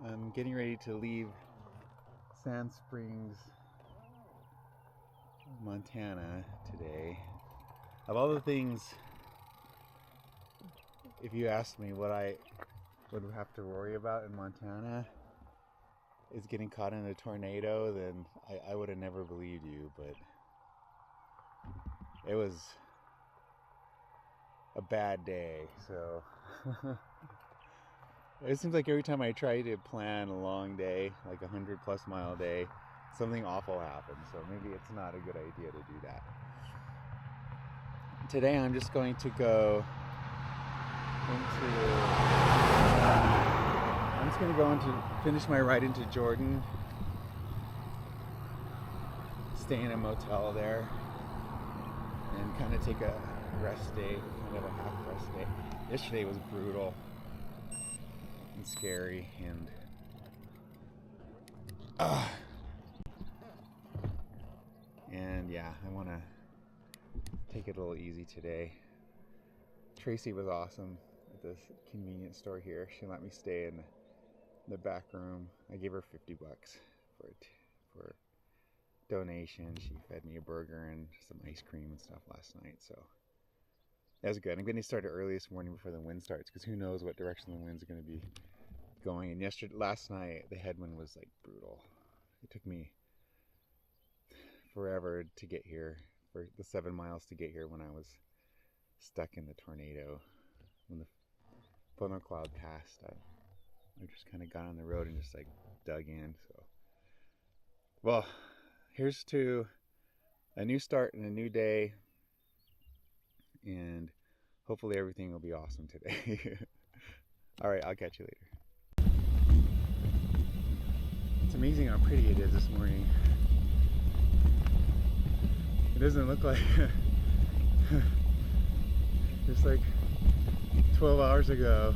I'm getting ready to leave Sand Springs, Montana today. Of all the things, if you asked me what I would have to worry about in Montana is getting caught in a tornado, then I would have never believed you, but it was a bad day, so it seems like every time I try to plan a long day, like 100+ mile day, something awful happens. So maybe it's not a good idea to do that. Today I'm just going to go finish my ride into Jordan, stay in a motel there, and kind of take a rest day, kind of a half rest day. Yesterday was brutal and scary, and yeah, I want to take it a little easy today. Tracy was awesome at this convenience store here. She let me stay in the back room. I gave her $50 for donation. She fed me a burger and some ice cream and stuff last night, so that was good. I'm going to start early this morning before the wind starts, because who knows what direction the wind's going to be going. And last night the headwind was like brutal. It took me forever to get here, for the 7 miles to get here, when I was stuck in the tornado. When the funnel cloud passed, I just kind of got on the road and just like dug in. So, well, here's to a new start and a new day, and hopefully everything will be awesome today. All right, I'll catch you later. It's amazing how pretty it is this morning. It doesn't look like just like 12 hours ago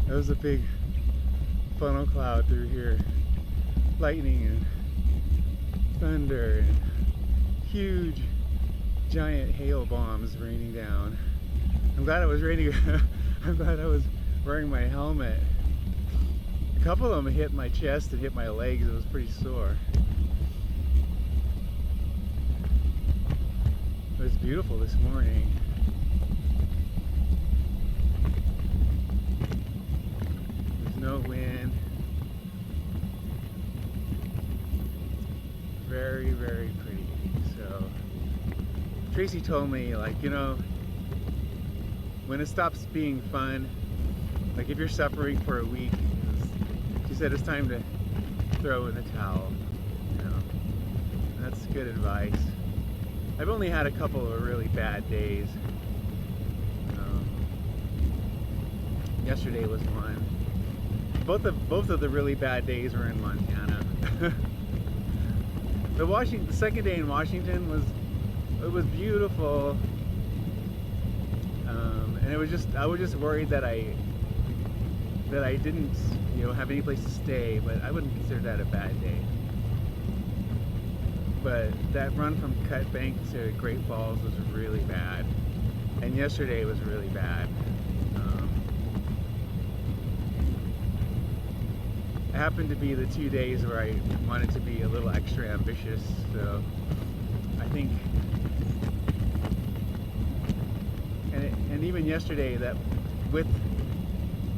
there was a big funnel cloud through here, lightning and thunder and huge giant hail bombs raining down. I'm glad it was raining. I'm glad I was wearing my helmet. A couple of them hit my chest and hit my legs. It was pretty sore. It was beautiful this morning. There's no wind. Very, very pretty. So Tracy told me, like, you know, when it stops being fun, like if you're suffering for a week, she said it's time to throw in the towel, you know. And that's good advice. I've only had a couple of really bad days. Yesterday was one. Both of the really bad days were in Montana. The second day in Washington was beautiful, and I was just worried that I didn't, you know, have any place to stay, but I wouldn't consider that a bad day. But that run from Cut Bank to Great Falls was really bad, and yesterday was really bad. It happened to be the 2 days where I wanted to be a little extra ambitious, so I think, and even yesterday, that with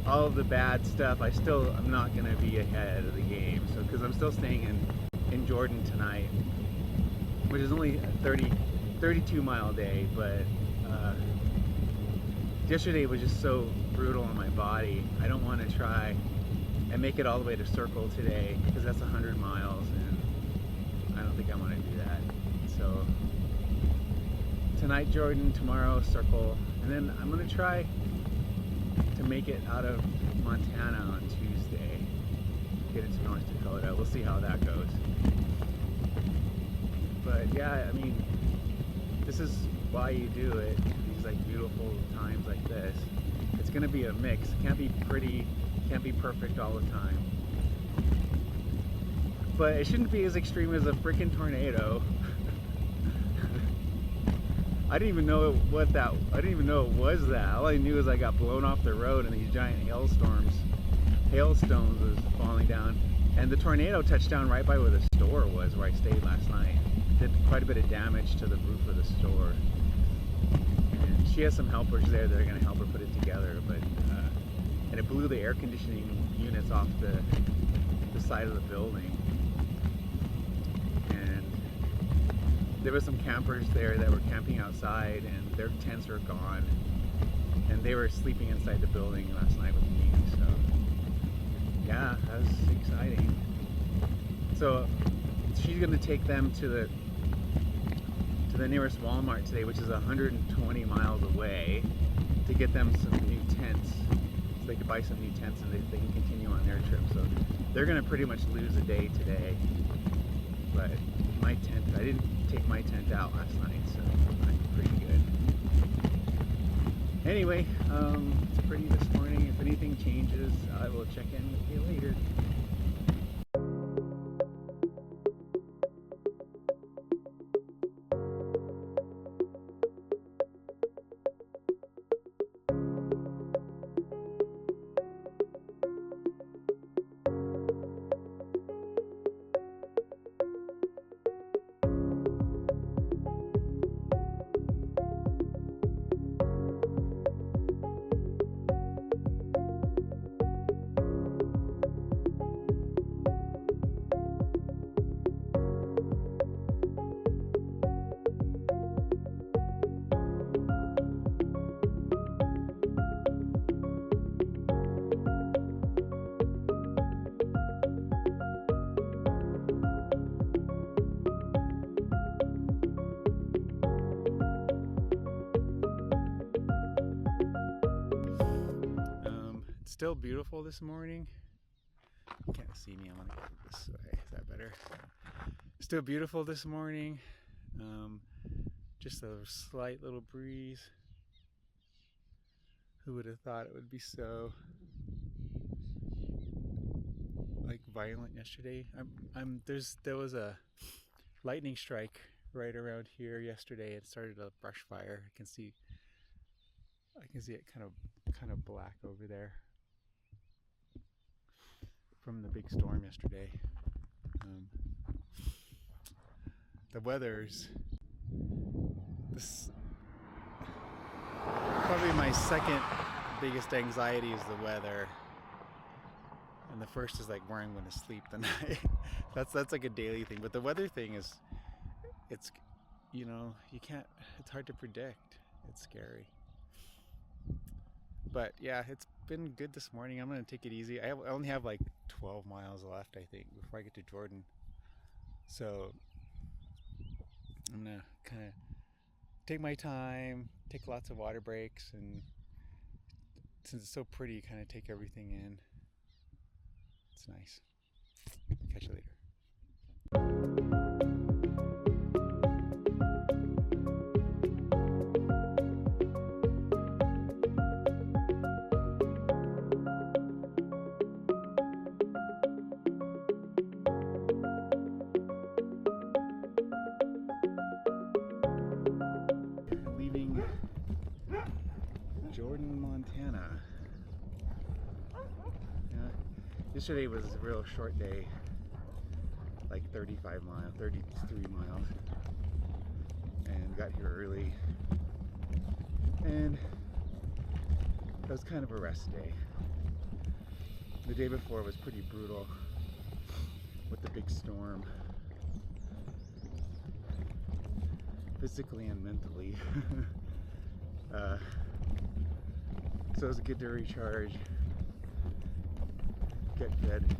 all of the bad stuff, I'm not going to be ahead of the game. So because I'm still staying in Jordan tonight, which is only a 32 mile day, but yesterday was just so brutal on my body. I don't want to try and make it all the way to Circle today, because that's 100 miles, and I don't think I want to do that. So tonight Jordan, tomorrow Circle, and then I'm going to try to make it out of Montana on Tuesday, get into North Dakota. We'll see how that goes. But yeah, I mean, this is why you do it. These like beautiful times like this. It's gonna be a mix. It can't be pretty, can't be perfect all the time. But it shouldn't be as extreme as a freaking tornado. I didn't even know what that. I didn't even know it was that. All I knew is I got blown off the road and these giant hailstones was falling down, and the tornado touched down right by where the store was, where I stayed last night. Did quite a bit of damage to the roof of the store, and she has some helpers there that are going to help her put it together. But and it blew the air conditioning units off the side of the building. There were some campers there that were camping outside, and their tents were gone, and they were sleeping inside the building last night with me. So yeah, that was exciting. So she's gonna take them to the nearest Walmart today, which is 120 miles away, to get them some new tents, so they could buy some new tents and they can continue on their trip. So they're gonna pretty much lose a day today. But my tent, I didn't take my tent out last night, so I'm pretty good. Anyway, it's pretty this morning. If anything changes, I will check in with you later. Still beautiful this morning. You can't see me, I'm gonna go this way. Is that better? Still beautiful this morning. Just a slight little breeze. Who would have thought it would be so like violent yesterday? There was a lightning strike right around here yesterday. It started a brush fire. I can see it kind of black over there from the big storm yesterday. The weather's probably my second biggest anxiety is the weather, and the first is like where I'm going to sleep the night. that's like a daily thing, but the weather thing is, it's, you know, it's hard to predict. It's scary. But yeah, it's been good this morning. I'm going to take it easy. I only have like 12 miles left, I think, before I get to Jordan. So I'm going to kind of take my time, take lots of water breaks, and since it's so pretty, kind of take everything in. It's nice. Catch you later. Jordan, Montana. Yeah, yesterday was a real short day, like 33 miles, and got here early, and it was kind of a rest day. The day before was pretty brutal with the big storm, physically and mentally. So it was good to recharge, get fed,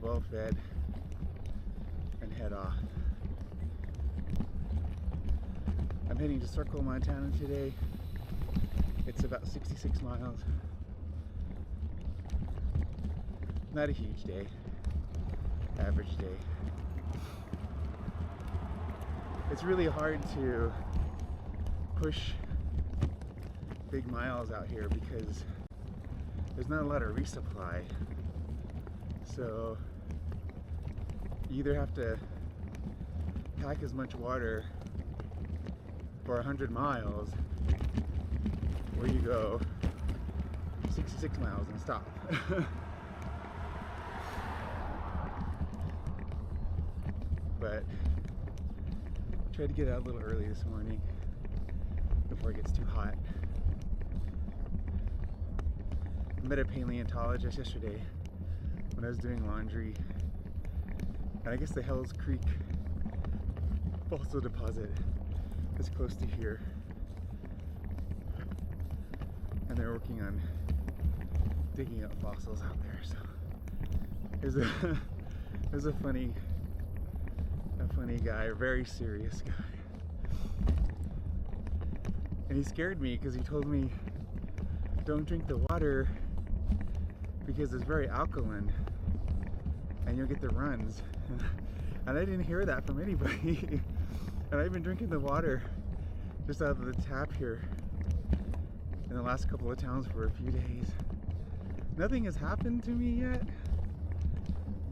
well fed, and head off. I'm heading to Circle, Montana today. It's about 66 miles. Not a huge day, average day. it's really hard to push big miles out here because there's not a lot of resupply. So you either have to pack as much water for 100 miles, or you go 66 miles and stop. But tried to get out a little early this morning before it gets too hot. I met a paleontologist yesterday when I was doing laundry, and I guess the Hells Creek fossil deposit is close to here, and they're working on digging up fossils out there. So there's a funny guy, a very serious guy, and he scared me because he told me don't drink the water because it's very alkaline and you'll get the runs. And I didn't hear that from anybody. And I've been drinking the water just out of the tap here in the last couple of towns for a few days. Nothing has happened to me yet,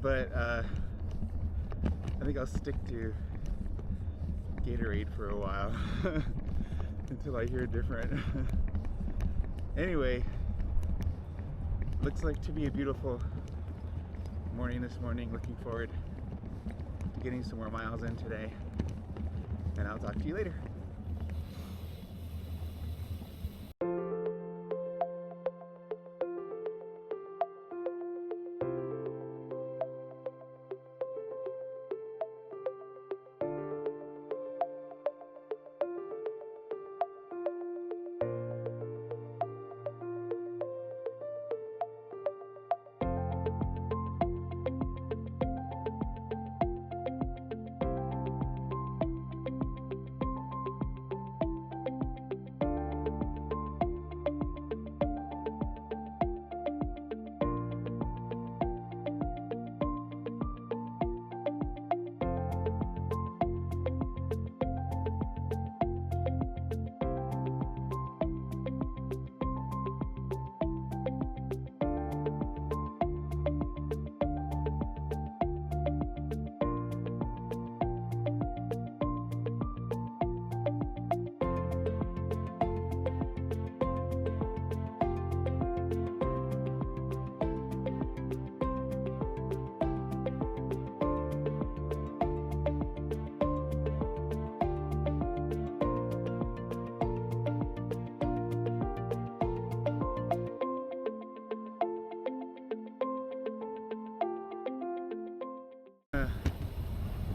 but I think I'll stick to Gatorade for a while until I hear different. Anyway, looks like to be a beautiful morning this morning. Looking forward to getting some more miles in today, and I'll talk to you later.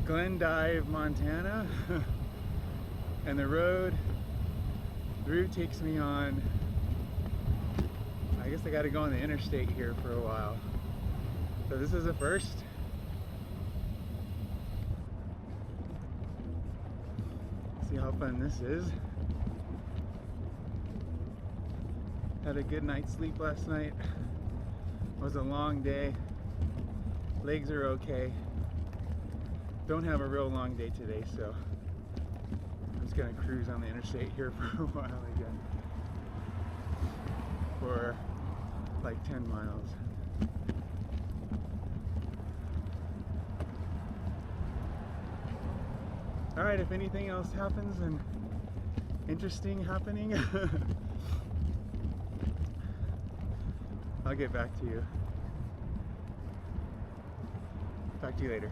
Glendive, Montana, and the route takes me on, I guess I gotta go on the interstate here for a while. So this is a first. See how fun this is. Had a good night's sleep last night. It was a long day. Legs are okay. Don't have a real long day today, so I'm just gonna cruise on the interstate here for a while again, for like 10 miles. All right, if anything else happens and interesting happening, I'll get back to you. Talk to you later.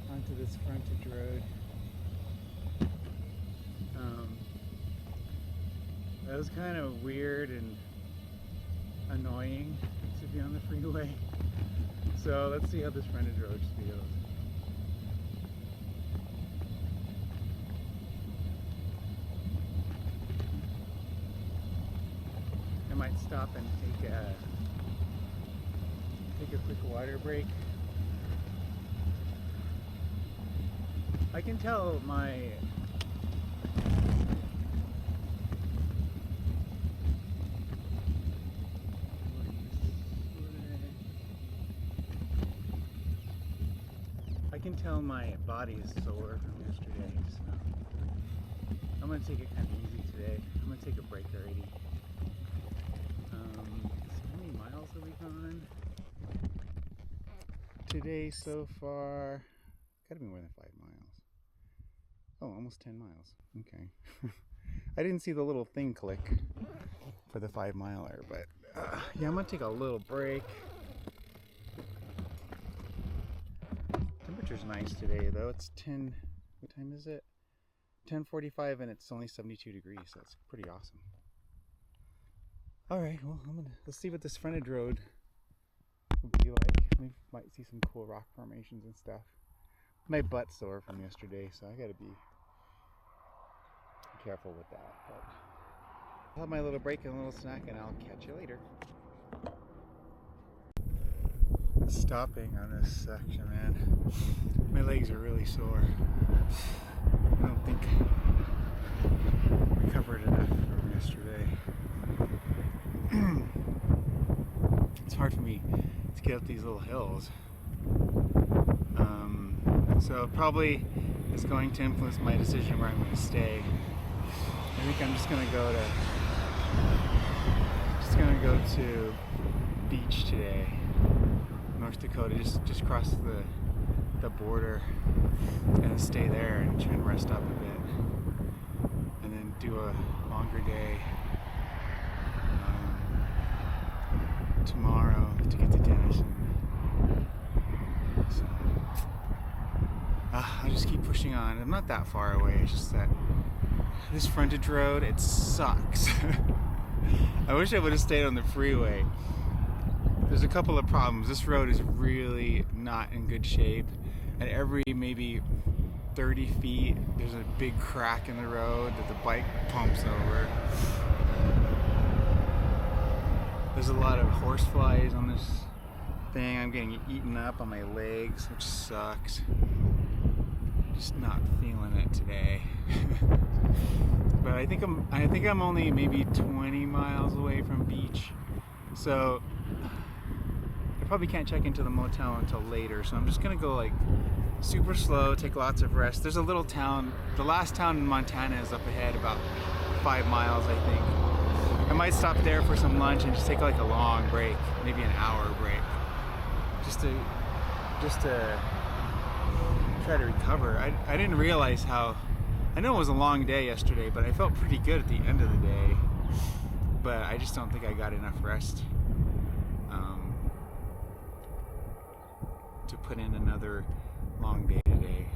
Onto this frontage road. That was kind of weird and annoying to be on the freeway. So let's see how this frontage road feels. I might stop and take a quick water break. I can tell can tell my body is sore from yesterday, so I'm gonna take it kind of easy today. I'm gonna take a break already. So how many miles have we gone today so far? Gotta be more than 5 miles. Oh, almost 10 miles. Okay. I didn't see the little thing click for the 5 miler, but yeah, I'm gonna take a little break. Temperature's nice today though. It's 10, what time is it? 10:45 and it's only 72 degrees, so it's pretty awesome. All right, well, let's see what this frontage road will be like. We might see some cool rock formations and stuff. My butt's sore from yesterday, so I gotta be careful with that. But I'll have my little break and a little snack, and I'll catch you later. Stopping on this section, man. My legs are really sore. I don't think I recovered enough from yesterday. It's hard for me to get up these little hills. So probably it's going to influence my decision where I'm going to stay. I think I'm just going to go to beach today, North Dakota. Just cross the border and stay there and try and rest up a bit, and then do a longer day tomorrow to get to Denison. So I'll just keep pushing on. I'm not that far away. It's just that this frontage road, it sucks. I wish I would have stayed on the freeway. There's a couple of problems. This road is really not in good shape. At every maybe 30 feet, there's a big crack in the road that the bike pumps over. There's a lot of horseflies on this thing. I'm getting eaten up on my legs, which sucks. Just not feeling it today. But I think I'm only maybe 20 miles away from beach, so I probably can't check into the motel until later. So I'm just gonna go like super slow, take lots of rest. There's a little town. The last town in Montana is up ahead, about 5 miles, I think. I might stop there for some lunch and just take like a long break, maybe an hour break, just to try to recover. I didn't realize how. I know it was a long day yesterday, but I felt pretty good at the end of the day. But I just don't think I got enough rest to put in another long day today.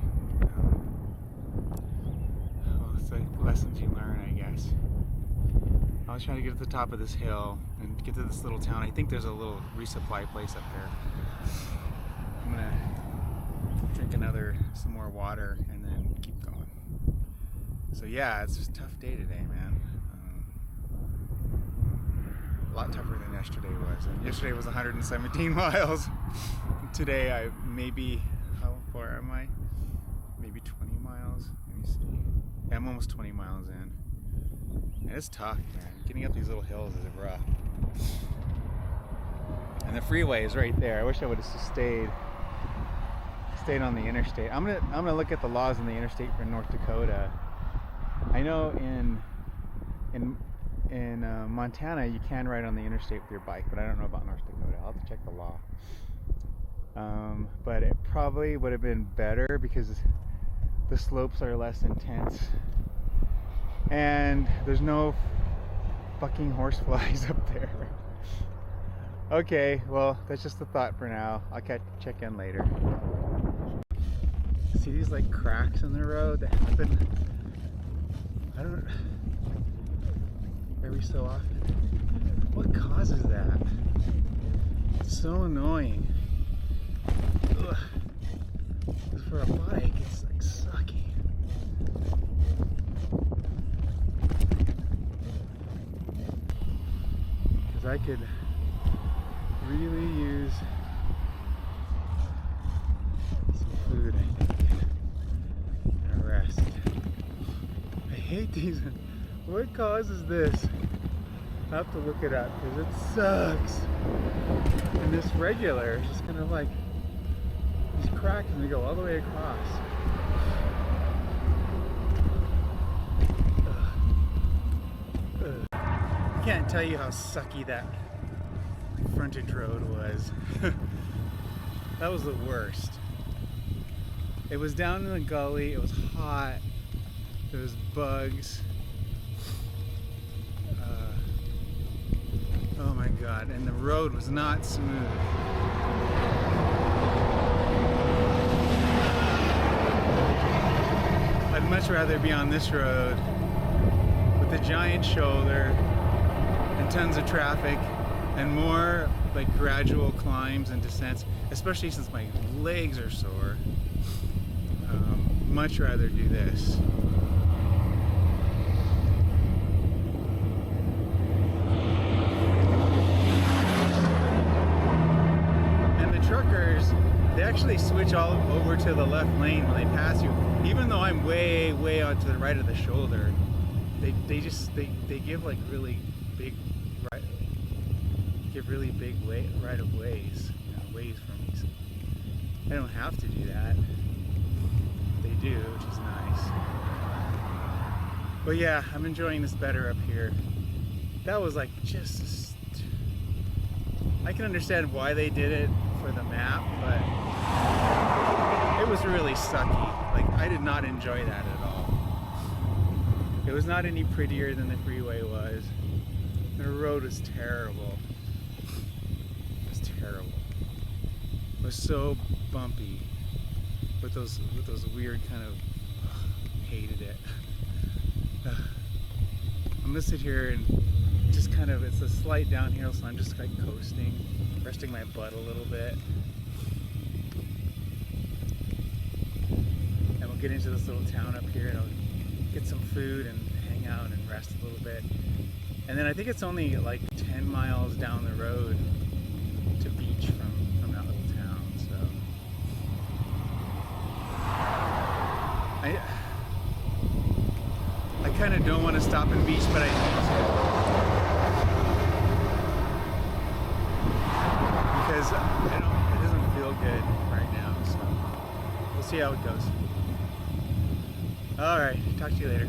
Well, it's like lessons you learn, I guess. I was trying to get to the top of this hill and get to this little town. I think there's a little resupply place up there. I'm gonna drink some more water and then keep going. So yeah, it's just a tough day today, man. A lot tougher than yesterday was. And yesterday was 117 miles. Today how far am I? Maybe 20 miles. Let me see. Yeah, I'm almost 20 miles in. And it's tough, man. Getting up these little hills is rough. And the freeway is right there. I wish I would have stayed on the interstate. I'm gonna look at the laws on the interstate for North Dakota. I know in Montana you can ride on the interstate with your bike, but I don't know about North Dakota. I'll have to check the law. But it probably would have been better because the slopes are less intense and there's no fucking horseflies up there. Okay, well, that's just a thought for now. I'll check in later. See these like cracks in the road that happen, every so often. What causes that? It's so annoying. Ugh. For a bike, it's like sucky. Because I could really use some food, I think, and a rest. I hate these. What causes this? I have to look it up because it sucks. And this regular is just kind of like these crack and we go all the way across. I can't tell you how sucky that frontage road was. That was the worst. It was down in the gully, it was hot, there was bugs. Oh my god, and the road was not smooth. I'd much rather be on this road with a giant shoulder and tons of traffic and more like gradual climbs and descents, especially since my legs are sore. Much rather do this. And the truckers, they actually switch all over to the left lane when they pass you, even though I'm way out to the right of the shoulder. They give like really big right of ways, ways for me. So I don't have to do that. They do, which is nice. But yeah, I'm enjoying this better up here. That was like just, I can understand why they did it for the map, but it was really sucky. Like, I did not enjoy that at all. It was not any prettier than the freeway was. The road was terrible. It was terrible. It was so bumpy with those weird kind of, hated it. I'm gonna sit here and just kind of, it's a slight downhill, so I'm just like coasting, resting my butt a little bit. And we'll get into this little town up here and I'll get some food and hang out and rest a little bit. And then I think it's only like 10 miles down the road to beach from that little town, so. I kind of don't want to stop and beach, but I need to. Because it doesn't feel good right now, so we'll see how it goes. Alright, talk to you later.